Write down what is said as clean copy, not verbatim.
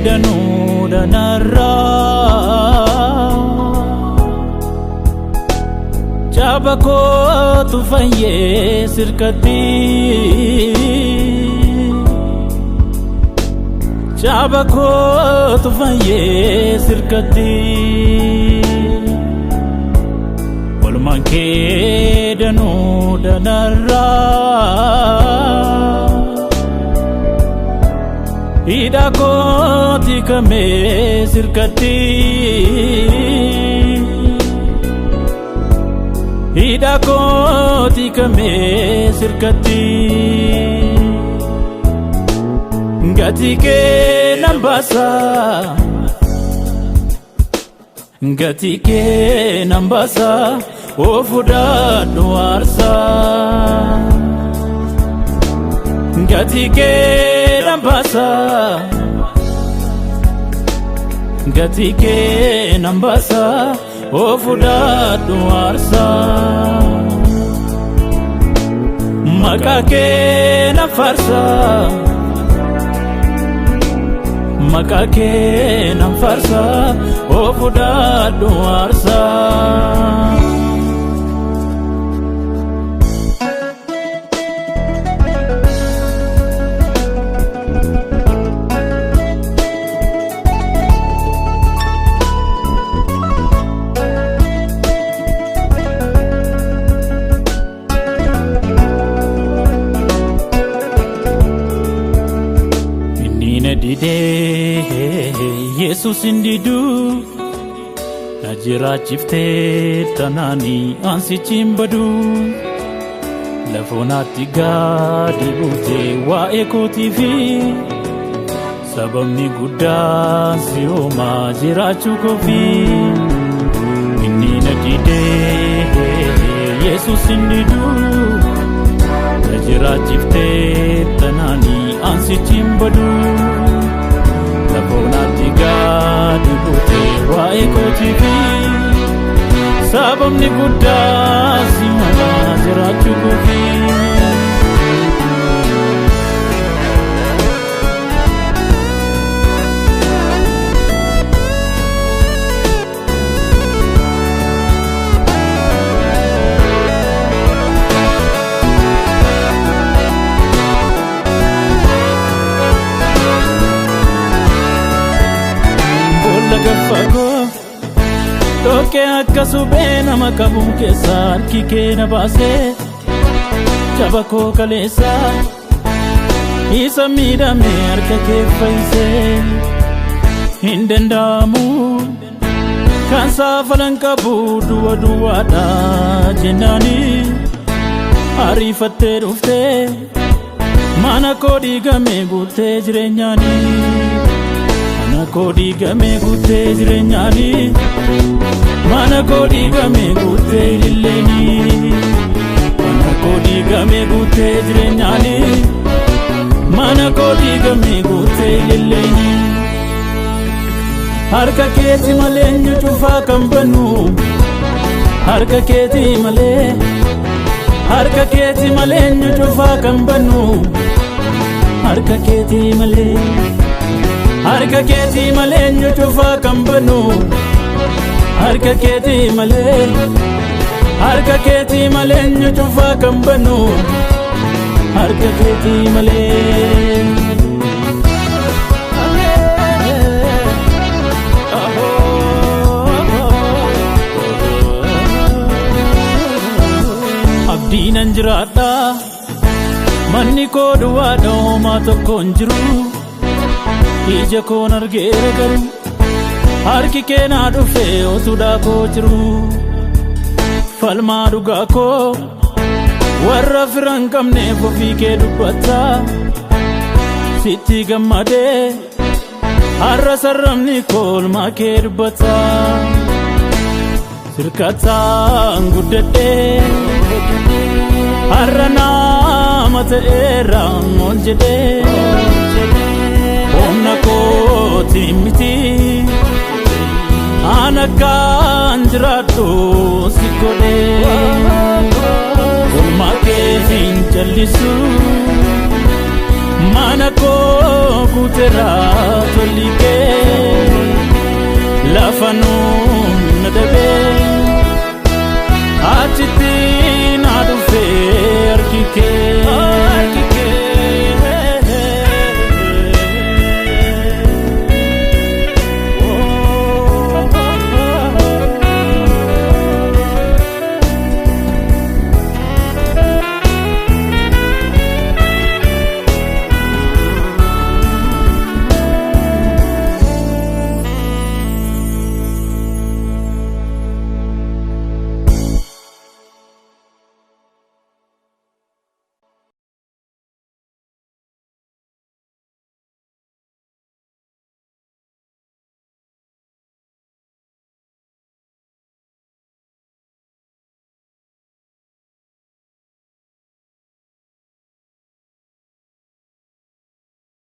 danuu danarraa Chaba kootu fayyee sirkatti Chaba kootu fayyee sirkatti Walumaan kee danuu danarraa Ida kooti kamee sirkatti Ida kooti kamee sirkatti Ngati kee nambasa Ngati kee nambasa Ofudaadhu aarsa Ngati kee nambasa Ngati kee nambasa Ofudaadhu aarsa Maqaa kee nan faarsa Maqaa kee nan faarsa Ofudaadhu aarsa Yesus indidu Najira chifte tanani ansi chimbadu Lafonati gadi bute wa eko TV Sabamni gudda sioma jira chukofi Inni nadide Yesus indidu Najira chifte tanani ansi chimbadu Lafonati gadi bute wa eko TV Sabamni gudda sioma jira chukofi Toke akka subee nama qabuun keessa harki kee na baasee Chaba koo kaleessa isa miidhame harka kee fayyisee Hin danda'amu kan saafalan qabu du'a du'aadha jennaani Ariifattee dhuftee mana koo diigame guuttee jireenyaani Mana koo diigame guuttee jireenyaani Mana koo diigame guuttee lilleeni Mana koo diigame guuttee jireenyaani Mana koo diigame guuttee lilleeni Harka keeti malee eenyu cufaa kan bannu Harka keeti malee Harka keeti malee eenyu cufaa kan bannu Harka keeti malee Harka keeti malee eenyu cufaa kan bannu Harka keeti malee Harka keeti malee eenyu cufaa kan bannu Harka keeti malee Abdiinan jiraadha manni koo duwwaadha homaa tokko hin jiru Ija koon argeera garuu harki kee naa dhufee otuudhaa koo jiru Falmaa dhugaa koo warra firan qabneef ofii kee dubbata Sitti gammadee har'a sarramni koo olmaa kee dubbata Sirkataan guddadhee har'a nama ta'eera ol jedhee Humna kooti miti Ana kan jiraadhu si godhee Olmaa keetiin jallisu Mana koo kuteera tolli kee fanu na dabe achitti